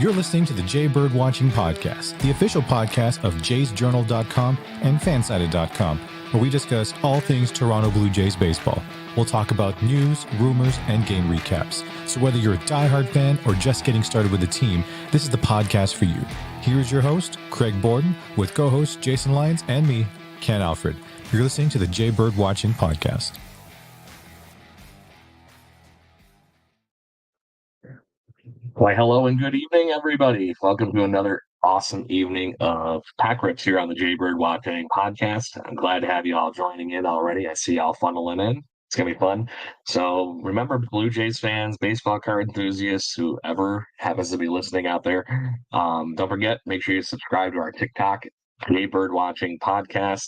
You're listening to the Jay Bird Watching Podcast, the official podcast of jaysjournal.com and fansided.com, where we discuss all things Toronto Blue Jays baseball. We'll talk about news, rumors, and game recaps. So whether you're a diehard fan or just getting started with the team, this is the podcast for you. Here's your host, Craig Borden, with co-hosts Jason Lyons and me, Ken Alfred. You're listening to the Jay Bird Watching Podcast. Why, hello and good evening, everybody. Welcome to another awesome evening of Pack Rips here on the Jay Bird Watching Podcast. I'm glad to have you all joining in already. I see y'all funneling in. It's going to be fun. So remember, Blue Jays fans, baseball card enthusiasts, whoever happens to be listening out there, don't forget, make sure you subscribe to our TikTok, Jay Bird Watching Podcast,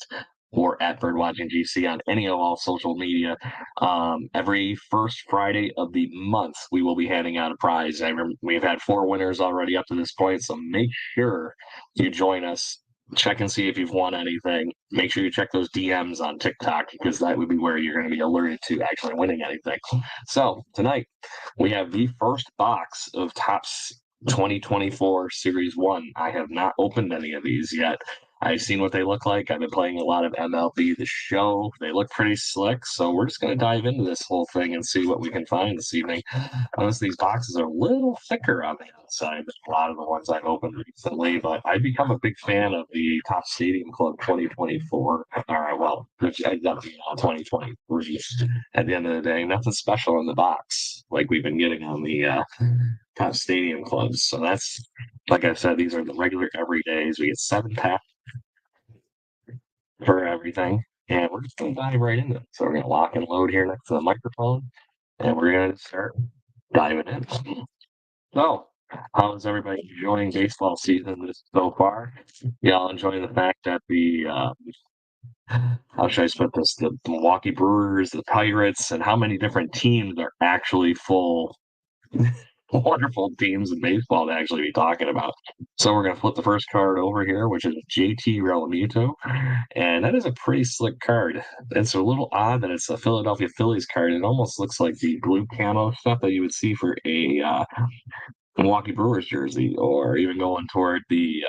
or at BirdwatchingGC on any of all social media. Every first Friday of the month, we will be handing out a prize. I remember we've had 4 winners already up to this point, so make sure you join us. Check and see if you've won anything. Make sure you check those DMs on TikTok, because that would be where you're going to be alerted to actually winning anything. So tonight, we have the first box of Topps 2024 Series 1. I have not opened any of these yet. I've seen what they look like. I've been playing a lot of MLB The Show. They look pretty slick, so we're just going to dive into this whole thing and see what we can find this evening. Notice these boxes are a little thicker on the outside than a lot of the ones I've opened recently, but I've become a big fan of the Topps Stadium Club 2024. All right, well, which ends up being 2023. At the end of the day, nothing special in the box like we've been getting on the Topps Stadium Clubs. So that's, like I said, these are the regular everydays. We get 7 packs for everything, and we're just going to dive right into it. So we're going to lock and load here next to the microphone, and we're going to start diving in. So, how is everybody enjoying baseball season so far? Y'all enjoying the fact that the how should I put this? The Milwaukee Brewers, the Pirates, and how many different teams are actually full wonderful teams in baseball to actually be talking about. So we're going to flip the first card over here, which is JT Realmuto, and that is a pretty slick card. It's a little odd that it's a Philadelphia Phillies card. It almost looks like the blue camo stuff that you would see for a Milwaukee Brewers jersey, or even going toward the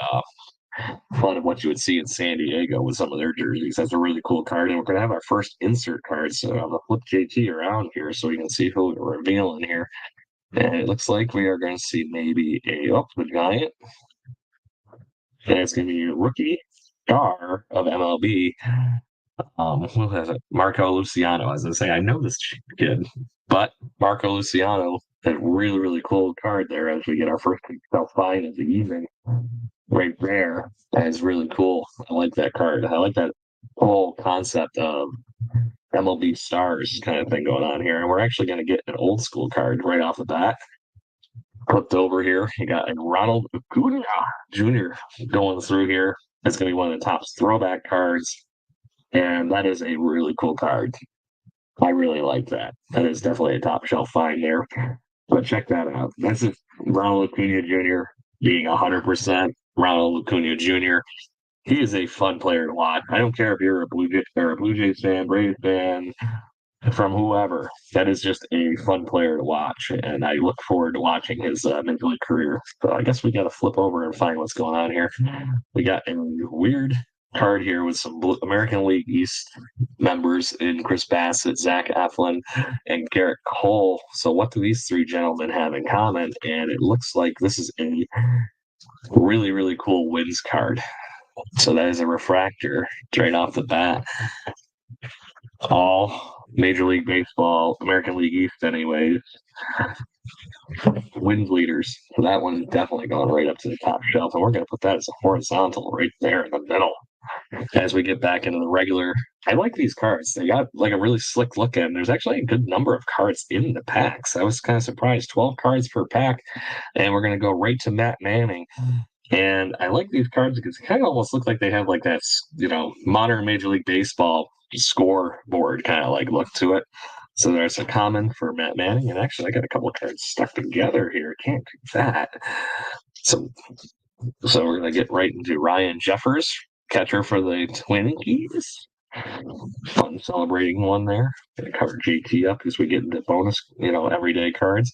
fun of what you would see in San Diego with some of their jerseys. That's a really cool card, and we're going to have our first insert card. So I'm going to flip JT around here so we can see who we're revealing here. And it looks like we are going to see maybe the Giant. And it's going to be a rookie star of MLB. Who has it? Marco Luciano. As I say, I know this kid, but Marco Luciano, a really, really cool card there as we get our first self-find of the evening. Right there. That is really cool. I like that card. I like that whole concept of MLB stars kind of thing going on here. And we're actually going to get an old school card right off the bat. Flipped over here. You got a Ronald Acuna Jr. going through here. That's going to be one of the top throwback cards. And that is a really cool card. I really like that. That is definitely a top shelf find there. But check that out. That's just Ronald Acuna Jr. being 100% Ronald Acuna Jr. He is a fun player to watch. I don't care if you're a Blue Jays fan, Braves fan, from whoever. That is just a fun player to watch, and I look forward to watching his major league career. So I guess we got to flip over and find what's going on here. We got a weird card here with some American League East members in Chris Bassett, Zach Eflin, and Garrett Cole. So what do these 3 gentlemen have in common? And it looks like this is a really, really cool wins card. So that is a refractor right off the bat. All Major League Baseball, American League East anyways, wins leaders. So that one is definitely going right up to the top shelf. And we're going to put that as a horizontal right there in the middle. As we get back into the regular, I like these cards. They got like a really slick look at them. There's actually a good number of cards in the packs. I was kind of surprised. 12 cards per pack. And we're going to go right to Matt Manning. And I like these cards because it kind of almost look like they have like that, modern Major League Baseball scoreboard kind of like look to it. So there's a common for Matt Manning. And actually, I got a couple of cards stuck together here. Can't do that. So we're going to get right into Ryan Jeffers, catcher for the Twinkies. Fun celebrating one there. Going to cover JT up as we get into bonus, everyday cards.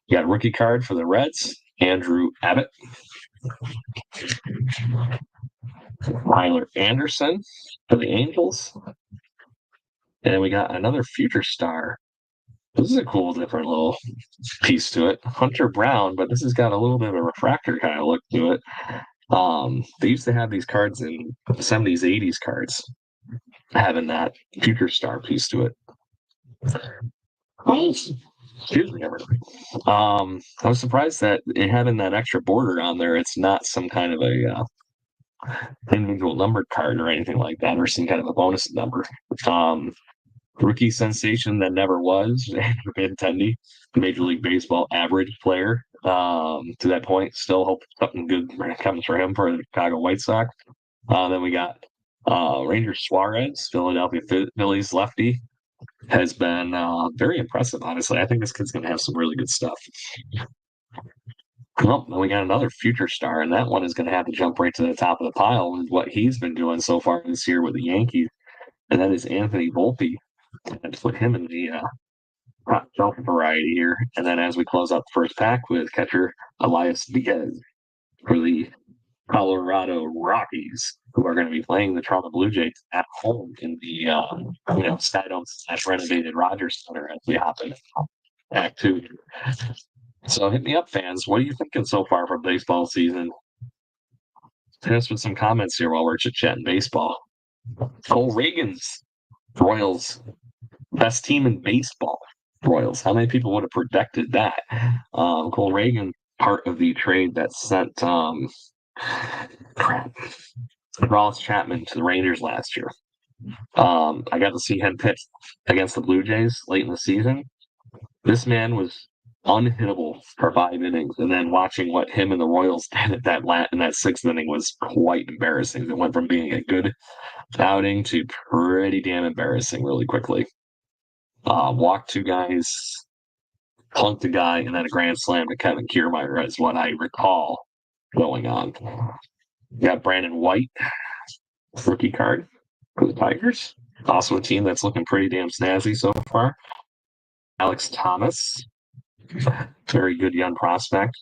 You got a rookie card for the Reds. Andrew Abbott, Tyler Anderson for the Angels, and we got another future star. This is a cool, different little piece to it. Hunter Brown, but this has got a little bit of a refractor kind of look to it. They used to have these cards in the 70s, 80s cards, having that future star piece to it. Excuse me, everybody. I was surprised that it having that extra border on there. It's not some kind of a individual numbered card or anything like that, or some kind of a bonus number. Rookie sensation that never was, Andrew Benintendi, Major League Baseball average player. To that point, still hope something good comes for him for the Chicago White Sox. Then we got Ranger Suarez, Philadelphia Phillies lefty, has been very impressive, honestly. I think this kid's going to have some really good stuff. Well, then we got another future star, and that one is going to have to jump right to the top of the pile with what he's been doing so far this year with the Yankees, and that is Anthony Volpe. And to put him in the hot shelf variety here. And then as we close out the first pack with catcher Elias Diaz for the Colorado Rockies, who are going to be playing the Toronto Blue Jays at home in the Skydome / renovated Rogers Center as we hop in Act 2. So hit me up, fans. What are you thinking so far for baseball season? Hit us with some comments here while we're chit-chatting baseball. Cole Reagan's Royals, best team in baseball. Royals. How many people would have predicted that? Cole Reagan, part of the trade that sent Ross Chapman to the Rangers last year. I got to see him pitch against the Blue Jays late in the season. This man was unhittable for 5 innings, and then watching what him and the Royals did at in that 6th inning was quite embarrassing. It went from being a good outing to pretty damn embarrassing really quickly. Walked 2 guys, plunked a guy, and then a grand slam to Kevin Kiermaier is what I recall going on. We got Brandon White, rookie card for the Tigers. Also a team that's looking pretty damn snazzy so far. Alex Thomas, very good young prospect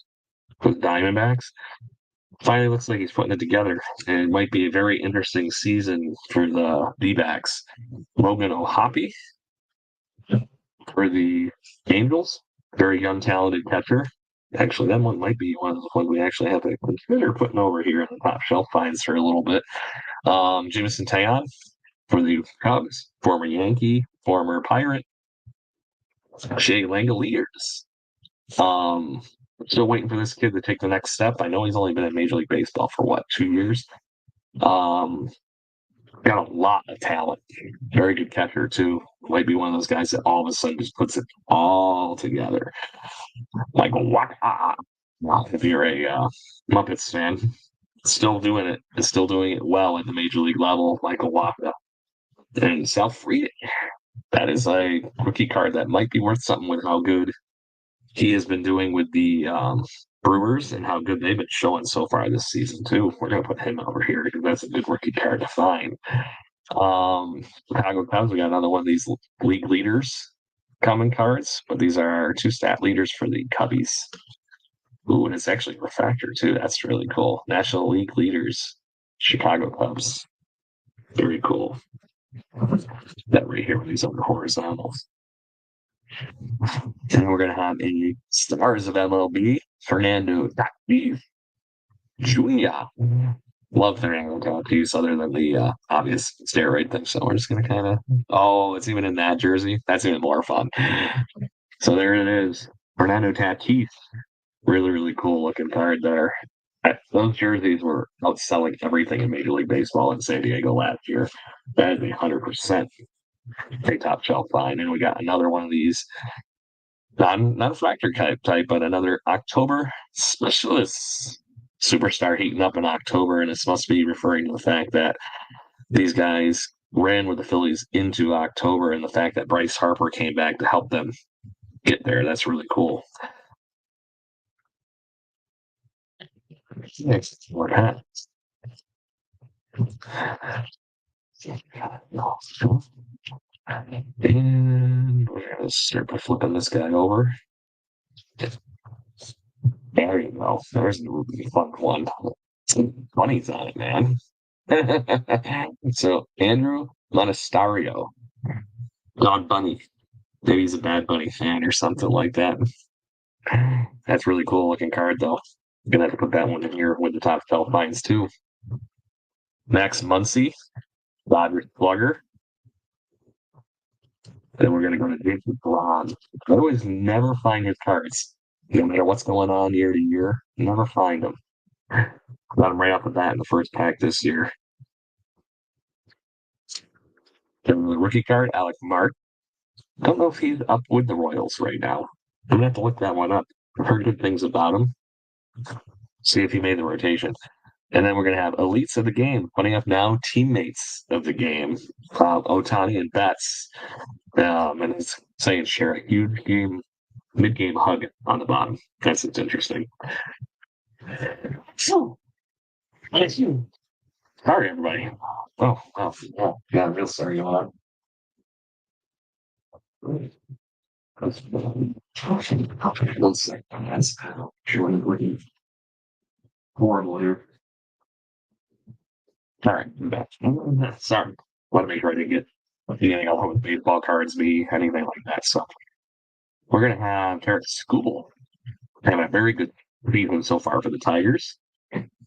for the Diamondbacks. Finally looks like he's putting it together, and it might be a very interesting season for the D-backs. Logan O'Hoppe for the Angels, very young, talented catcher. Actually, that one might be one of the ones we actually have to consider putting over here in the top shelf finds for a little bit. Jameson Taillon for the Cubs, former Yankee, former Pirate. Shea Langoliers. Still waiting for this kid to take the next step. I know he's only been in Major League Baseball for 2 years. Got a lot of talent. Very good catcher too. Might be one of those guys that all of a sudden just puts it all together. Like Waka. If you're a Muppets fan, still doing it. Still doing it well at the major league level. Michael Waka and South Frieding. That is a rookie card that might be worth something with how good he has been doing with the Brewers and how good they've been showing so far this season too. We're gonna put him over here because that's a good rookie card to find. Chicago Cubs, we got another one of these league leaders common cards, but these are 2 stat leaders for the Cubbies. Ooh, and it's actually a refractor too. That's really cool. National League leaders, Chicago Cubs. Very cool. That right here with these other horizontals. And we're going to have a stars of MLB, Fernando Tatis Jr. Love Fernando Tatis other than the obvious steroid thing. So we're just going to kind of, it's even in that jersey. That's even more fun. So there it is. Fernando Tatis. Really, really cool looking card there. Those jerseys were outselling everything in Major League Baseball in San Diego last year. That is 100% a top shelf find. And we got another one of these, not a factor type, but another October specialist superstar heating up in October. And this must be referring to the fact that these guys ran with the Phillies into October and the fact that Bryce Harper came back to help them get there. That's really cool. Next, more hats. And we're going to start by flipping this guy over. There you go. There's a fun one. Bunnies on it, man. So Andrew Monasterio, Dog Bunny. Maybe he's a Bad Bunny fan or something like that. That's really cool looking card, though. Gonna have to put that one in here with the top 12 finds too. Max Muncy, Dodgers slugger. Then we're gonna go to Jason Braun. I always never find his cards, no matter what's going on year to year. Never find them. Got him right off the bat in the first pack this year. Then the rookie card, Alec Mark. Don't know if he's up with the Royals right now. I'm gonna have to look that one up. I've heard good things about him. See if he made the rotation. And then we're going to have elites of the game. Putting up now teammates of the game. Otani and Betts. And it's saying share a huge game, mid-game hug on the bottom. That's interesting. So, sorry, everybody. Oh, yeah, I'm real sorry about that. One second. That's sure looking horrible here. All right, I'm back. Sorry. Want to make sure I didn't get anything else with baseball cards, be anything like that. So we're going to have Tarek Skubal have a very good season so far for the Tigers.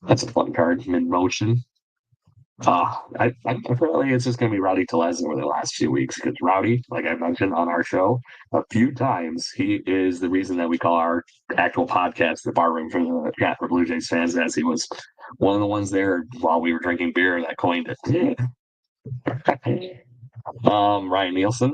That's a fun card, mid motion. I feel like it's just going to be Rowdy Telez over the last few weeks because Rowdy, like I mentioned on our show a few times, he is the reason that we call our actual podcast the Bar Room for the Casper Blue Jays fans, as he was one of the ones there while we were drinking beer that coined it. Ryan Nielsen.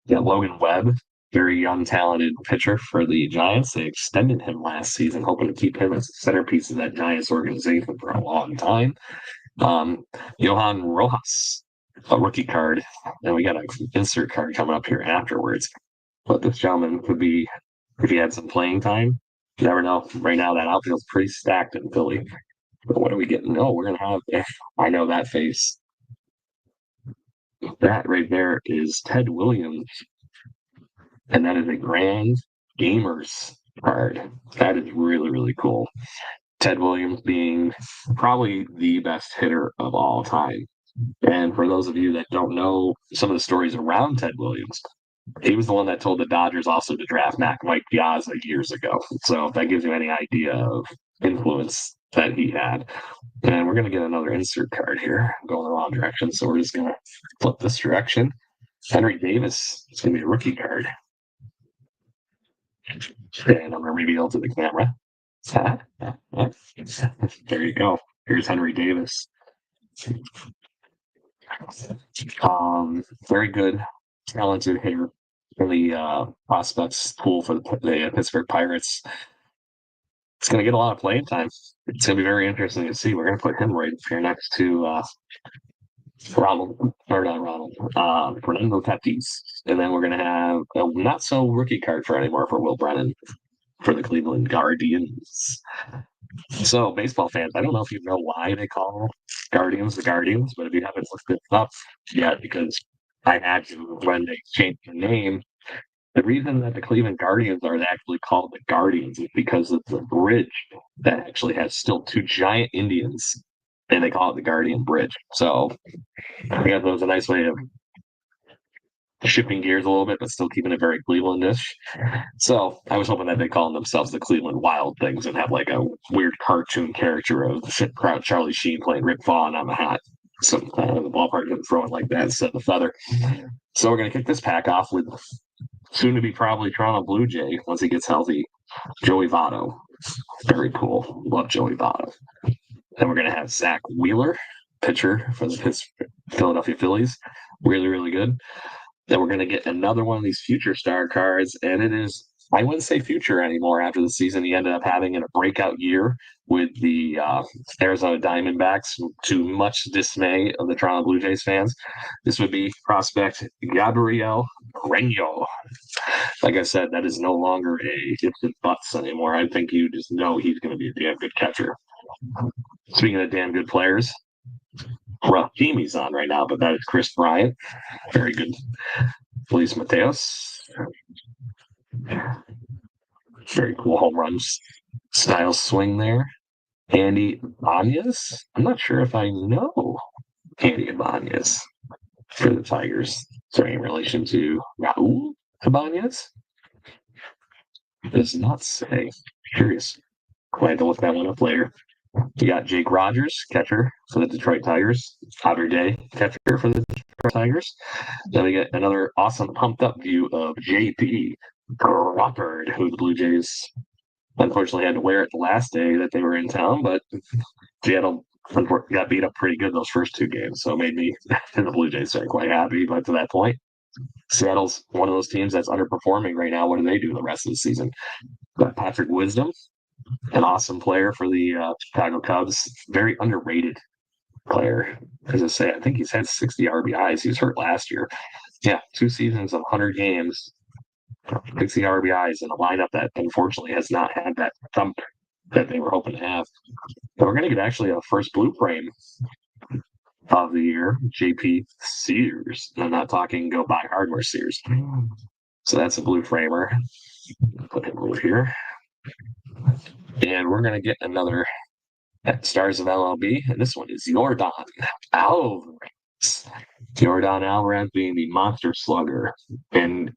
Yeah, Logan Webb, very young, talented pitcher for the Giants. They extended him last season, hoping to keep him as the centerpiece of that Giants organization for a long time. Johan Rojas, a rookie card, and we got an insert card coming up here afterwards. But this gentleman could be, if he had some playing time, you never know. Right now, that outfield's pretty stacked in Philly. But what are we getting? No, we're going to have, I know that face. That right there is Ted Williams, and that is a Grand Gamers card. That is really, really cool. Ted Williams being probably the best hitter of all time. And for those of you that don't know some of the stories around Ted Williams, he was the one that told the Dodgers also to draft Mike Piazza years ago. So if that gives you any idea of influence that he had. And we're going to get another insert card here. I'm going the wrong direction. So we're just going to flip this direction. Henry Davis is going to be a rookie card. And I'm going to reveal to the camera. There you go. Here's Henry Davis. Very good, talented hitter in the prospects pool for the Pittsburgh Pirates. It's going to get a lot of playing time. It's going to be very interesting to see. We're going to put him right here next to Fernando Tatis. And then we're going to have a not so rookie card for anymore for Will Brennan for the Cleveland Guardians. So, baseball fans, I don't know if you know why they call Guardians the Guardians, but if you haven't looked it up yet, because I had to when they changed the name, the reason that the Cleveland Guardians are actually called the Guardians is because of the bridge that actually has still two giant Indians, and they call it the Guardian Bridge. So, I guess that was a nice way of shifting gears a little bit, but still keeping it very Clevelandish. So I was hoping that they call themselves the Cleveland Wild Things and have like a weird cartoon character of Charlie Sheen playing Rick Vaughn on the hat. So the ballpark didn't throw it like that instead of the feather. So we're going to kick this pack off with soon to be probably Toronto Blue Jay once he gets healthy, Joey Votto. Very cool. Love Joey Votto. Then we're going to have Zach Wheeler, pitcher for the Philadelphia Phillies. Really, really good. Then we're going to get another one of these future star cards, and it is, I wouldn't say future anymore after the season. He ended up having a breakout year with the Arizona Diamondbacks, to much dismay of the Toronto Blue Jays fans. This would be prospect Gabriel Reno. Like I said, that is no longer a ifs and buts anymore. I think you just know he's going to be a damn good catcher. Speaking of damn good players, rough team he's on right now, but that is Chris Bryant. Very good. Felice Mateos. Very cool home runs style swing there. Andy Ibanez. I'm not sure if I know Andy Ibanez for the Tigers. Is there any relation to Raul Ibanez? Does not say. Curious. Glad to look that one up later. You got Jake Rogers, catcher for the Detroit Tigers. Outer Day, catcher for the Detroit Tigers. Then we get another awesome pumped up view of JP Crawford, who the Blue Jays unfortunately had to wear it the last day that they were in town, but Seattle got beat up pretty good those first two games, so it made me and the Blue Jays are quite happy. But to that point, Seattle's one of those teams that's underperforming right now. What do they do the rest of the season? Got Patrick Wisdom, an awesome player for the Chicago Cubs, very underrated player. As I say, I think he's had 60 RBIs. He was hurt last year. Yeah, 2 seasons of 100 games, 60 RBIs in a lineup that unfortunately has not had that thump that they were hoping to have. So we're going to get actually a first blue frame of the year, JP Sears. I'm not talking go buy hardware Sears. So that's a blue framer. Put him over here. And we're going to get another Stars of LLB. And this one is Yordan Alvarez. Yordan Alvarez being the monster slugger. And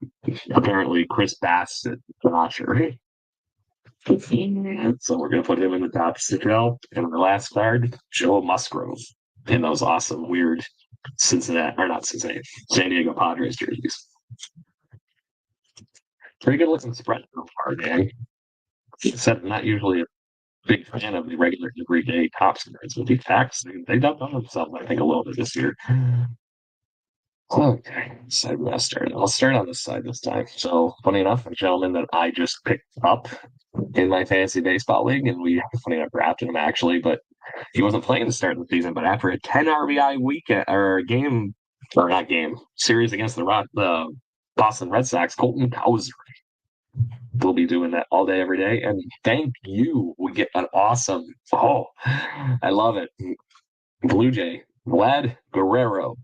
apparently Chris Bassett, Washer. So we're going to put him in the top shelf. And the last card, Joe Musgrove in those awesome, weird Cincinnati, or not Cincinnati, San Diego Padres jerseys. Pretty good looking spread so far, man. Except I'm not usually a big fan of the regular everyday top spreads, but these packs, they dumped on themselves, I think, a little bit this year. Okay, side where I start. I'll start on this side this time. So, funny enough, a gentleman that I just picked up in my fantasy baseball league, and funny enough, drafted him actually, but he wasn't playing to start the season. But after a 10 RBI weekend or game, or not game, series against the Boston Red Sox, Colton Cowser will be doing that all day, every day. And thank you. We get an awesome, I love it. Blue Jay, Vlad Guerrero,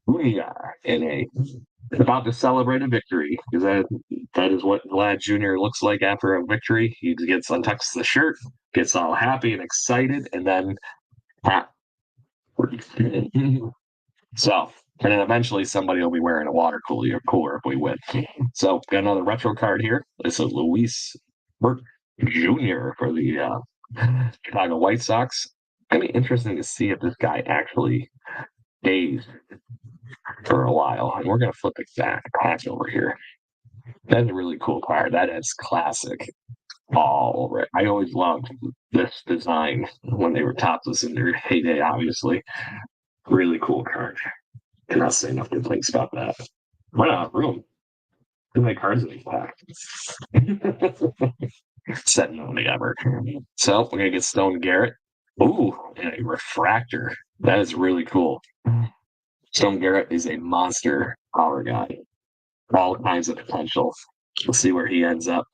Jr. in a about to celebrate a victory because that is what Vlad Jr. looks like after a victory. He gets untucks the shirt, gets all happy and excited, and then so and then eventually somebody will be wearing a water cooler if we win. So got another retro card here. This is Luis Burke Jr. for the Chicago White Sox. Gonna be interesting to see if this guy actually stays for a while. And we're gonna flip it back over here. That's a really cool card. That is classic. All right. I always loved this design when they were topless in their heyday, obviously. Really cool card. Cannot say enough good things about that. Run out of room. Too many cards in these packs. Set nobody ever. So we're gonna get Stone Garrett. Ooh, and a refractor. That is really cool. Stone Garrett is a monster power guy. All kinds of potential. We'll see where he ends up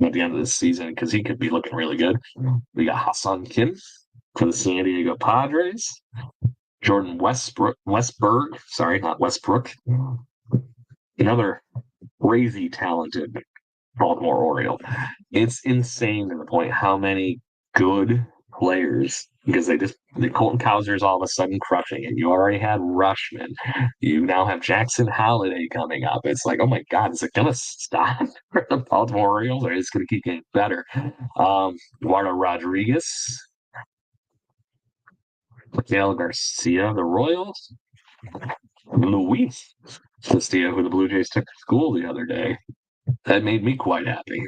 at the end of this season because he could be looking really good. We got Hassan Kim for the San Diego Padres. Jordan Westberg, sorry, not Westbrook. Another crazy talented Baltimore Oriole. It's insane to the point how many good players because the Colton Cowser is all of a sudden crushing it. You already had Rushman. You now have Jackson Holliday coming up. It's like, oh my God, is it gonna stop for the Baltimore Orioles or is it gonna keep getting better? Eduardo Rodriguez, Miguel Garcia, the Royals, Luis Castillo, who the Blue Jays took to school the other day. That made me quite happy.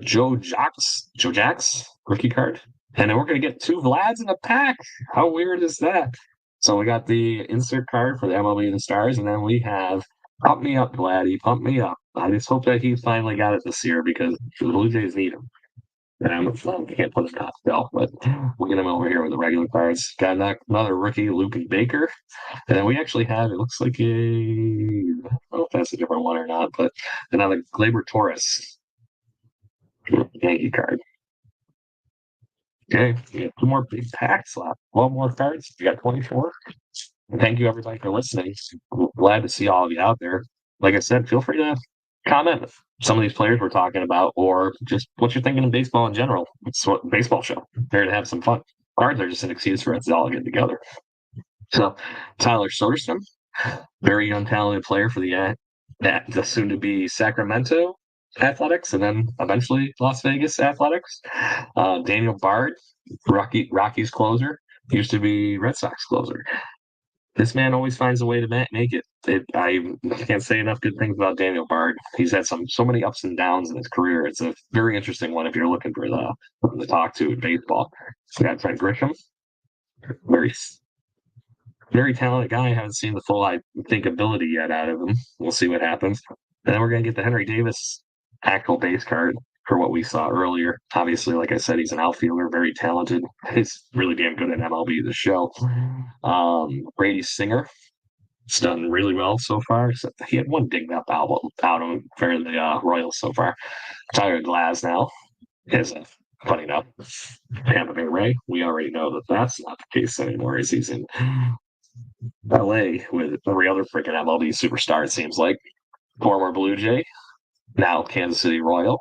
Joe Jacks, rookie card. And then we're going to get 2 Vlads in a pack. How weird is that? So we got the insert card for the MLB and the Stars, and then we have Pump Me Up, Vladdy, Pump Me Up. I just hope that he finally got it this year because the Blue Jays need him. And I can't put a top still, but we'll get him over here with the regular cards. Got another rookie, Luke Baker. And then we actually have, it looks like I don't know if that's a different one or not, but another Gleyber Torres Yankee card. Okay, we have 2 more big packs left. 12 more cards. We got 24. And thank you everybody for listening. Glad to see all of you out there. Like I said, feel free to comment some of these players we're talking about, or just what you're thinking of baseball in general. It's what baseball show. There to have some fun. Cards are just an excuse for us to all get together. So, Tyler Soderstrom, very young, talented player for the soon-to-be Sacramento Athletics, and then eventually Las Vegas Athletics. Daniel Bard, Rockies closer, used to be Red Sox closer. This man always finds a way to make it. I can't say enough good things about Daniel Bard. He's had so many ups and downs in his career. It's a very interesting one if you're looking for the talk to in baseball. We got Trent Grisham, very very talented guy. I haven't seen the full, I think, ability yet out of him. We'll see what happens. And then we're going to get the Henry Davis actual base card for what we saw earlier. Obviously, like I said, he's an outfielder, very talented. He's really damn good at MLB, the show. Brady Singer, he's done really well so far. So he had one dinged up album out of for the Royals so far. Tyler Glasnow is funny enough. Tampa Bay Ray. We already know that that's not the case anymore. As he's in LA with every other freaking MLB superstar, it seems like. Former Blue Jay, now Kansas City Royal,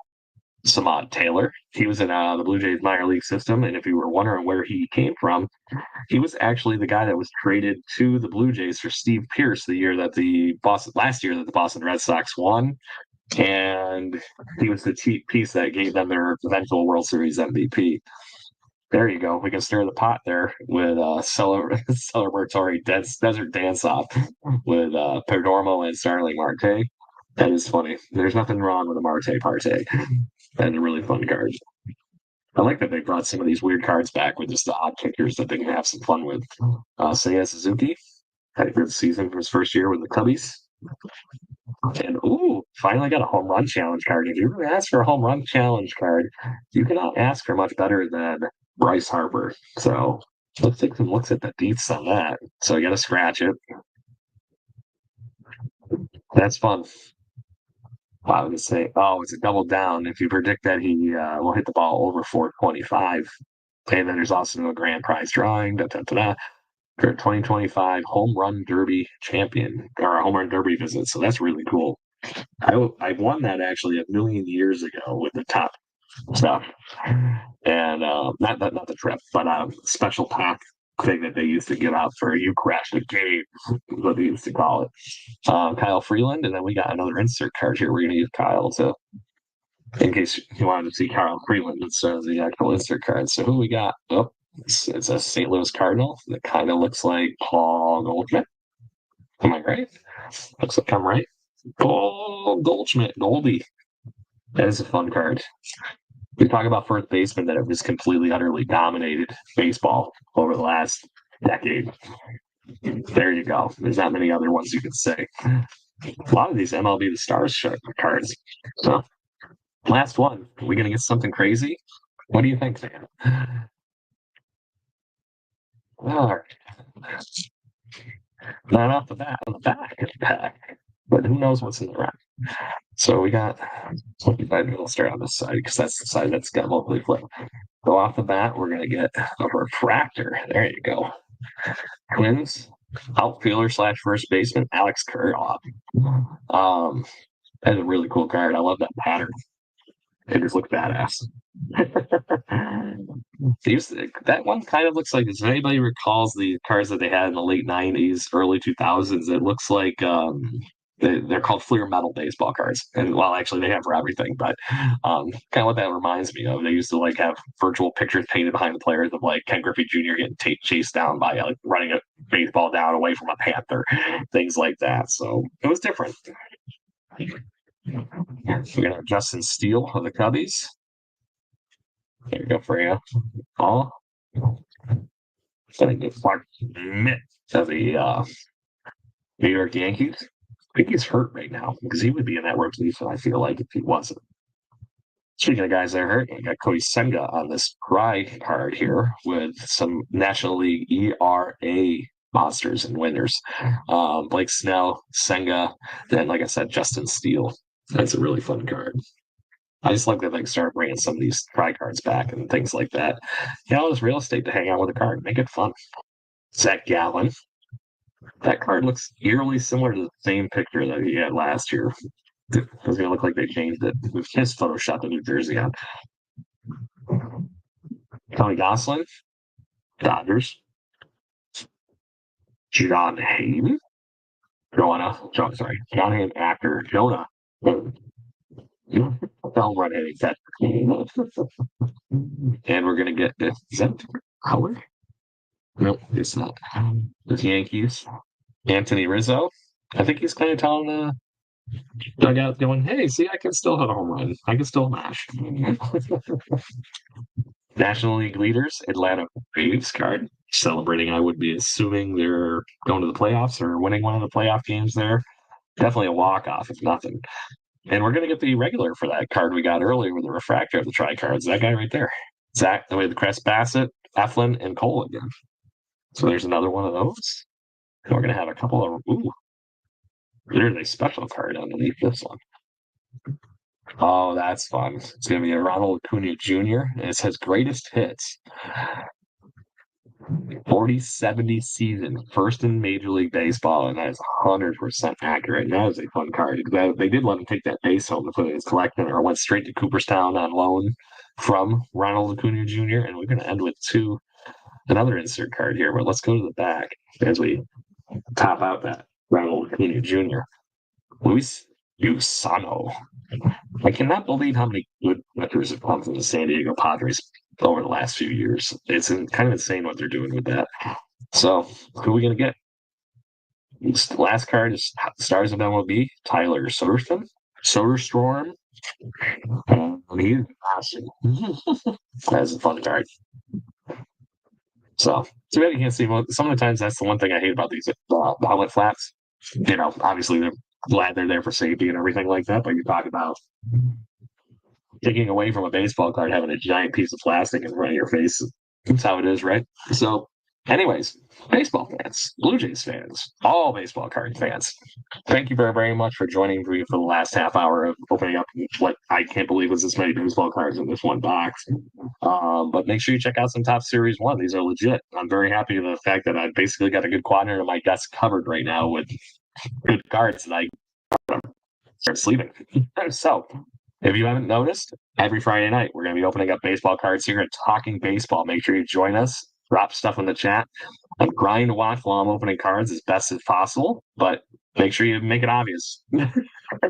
Samad Taylor. He was in the Blue Jays minor league system, and if you were wondering where he came from, he was actually the guy that was traded to the Blue Jays for Steve Pearce last year that the Boston Red Sox won, and he was the piece that gave them their eventual World Series MVP. There you go. We can stir the pot there with celebratory desert dance off with Perdomo and Starling Marte. That is funny. There's nothing wrong with a Marte Parte. That's a really fun card. I like that they brought some of these weird cards back with just the odd kickers that they can have some fun with. Seiya Suzuki had a good season for his first year with the Cubbies. And finally got a home run challenge card. If you really ask for a home run challenge card, you cannot ask for much better than Bryce Harper. So let's take some looks at the deets on that. So you got to scratch it. That's fun. I would say, it's a double down. If you predict that he will hit the ball over 425, and then there's also a grand prize drawing. For 2025 home run derby champion or a home run derby visit. So that's really cool. I won that actually a million years ago with the top stuff, and not the trip, but special pack thing that they used to give out for you crashed a game, what they used to call it. Kyle Freeland, and then we got another insert card here. We're going to use Kyle in case you wanted to see Kyle Freeland instead of the actual insert card. So who we got? Oh, it's a St. Louis Cardinal that kind of looks like Paul Goldschmidt. Am I right? Looks like I'm right. Paul Goldschmidt, Goldie. That is a fun card. We talk about first basemen that have just completely, utterly dominated baseball over the last decade. There you go. There's not many other ones you could say. A lot of these MLB The Stars cards. So, last one. Are we going to get something crazy? What do you think, man? All right. Not off the bat, on the back of the pack. But who knows what's in the rack? So we got, we'll start on this side because that's the side that's got locally flipped. So off the bat, we're going to get a refractor. There you go. Twins, outfielder / first baseman, Alex Kirilloff. That's a really cool card. I love that pattern. It just looks badass. That one kind of looks like, if anybody recalls the cards that they had in the late 90s, early 2000s, it looks like they're called Fleer metal baseball cards. And well, actually, they have for everything, but kind of what that reminds me of. They used to like have virtual pictures painted behind the players of like Ken Griffey Jr. getting chased down by like running a baseball down away from a panther, things like that. So it was different. We got Justin Steele of the Cubbies. There you go for you. Paul. Gonna get Mark Schmidt of the New York Yankees. I think he's hurt right now because he would be in that rotation, I feel like, if he wasn't. Speaking of guys that are hurt, I got Cody Senga on this Cry card here with some National League ERA monsters and winners. Blake Snell, Senga, then, like I said, Justin Steele. That's a really fun card. I just like that they start bringing some of these try cards back and things like that. It's real estate to hang out with a card, make it fun. Zach Gallen. That card looks eerily similar to the same picture that he had last year. It's going to look like they changed it. We've just photoshopped the New Jersey on. Tony Gosselin, Dodgers. John Hayden. John Hayden actor. Jonah. Home run hitting that. And we're going to get, is that color? Nope, it's not. The Yankees. Anthony Rizzo. I think he's kind of telling the dugout going, hey, see, I can still hit a home run. I can still mash. National League leaders, Atlanta Braves card. Celebrating, I would be assuming they're going to the playoffs or winning one of the playoff games there. Definitely a walk-off, if nothing. And we're going to get the regular for that card we got earlier with the refractor of the tri-cards. That guy right there. Zach, the way the Crest Bassett, Eflin, and Cole again. So there's another one of those. And we're going to have a couple of, there's a special card underneath this one. Oh, that's fun. It's going to be a Ronald Acuna Jr. And it says greatest hits. 40-70 season, first in Major League Baseball, and that is 100% accurate. And that is a fun card. They did let him take that base home to put it in his collection, or went straight to Cooperstown on loan from Ronald Acuna Jr. And we're going to end with another insert card here, but let's go to the back as we top out that Ronald Acuna Jr. Luis Usano. I cannot believe how many good pitchers have come from the San Diego Padres over the last few years. It's kind of insane what they're doing with that. So, who are we going to get? This last card is Stars of MLB, Tyler Soderstrom. He's awesome. That's a fun card. So, too bad you can't see. Some of the times, that's the one thing I hate about these helmet flaps. Obviously, they're glad they're there for safety and everything like that, but you talk about taking away from a baseball card, having a giant piece of plastic in front of your face. That's how it is, right? So, anyways, baseball fans, Blue Jays fans, all baseball card fans, thank you very, very much for joining me for the last half hour of opening up what I can't believe was this many baseball cards in this one box. But make sure you check out some Top Series 1. These are legit. I'm very happy with the fact that I've basically got a good quadrant of my desk covered right now with good cards that I start sleeping. So, if you haven't noticed, every Friday night we're going to be opening up baseball cards here and talking baseball. Make sure you join us. Drop stuff in the chat. I'm trying to watch while I'm opening cards as best as possible, but make sure you make it obvious.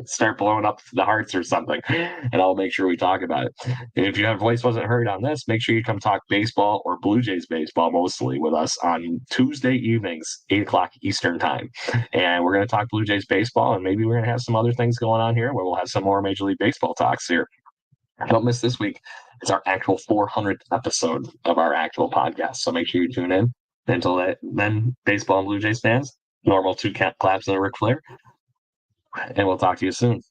Start blowing up the hearts or something, and I'll make sure we talk about it. And if your voice wasn't heard on this, make sure you come talk baseball or Blue Jays baseball mostly with us on Tuesday evenings, 8 o'clock Eastern time. And we're going to talk Blue Jays baseball, and maybe we're going to have some other things going on here where we'll have some more Major League Baseball talks here. Don't miss this week. It's our actual 400th episode of our actual podcast. So make sure you tune in. Until then, baseball and Blue Jays fans, normal two claps and a Ric Flair. And we'll talk to you soon.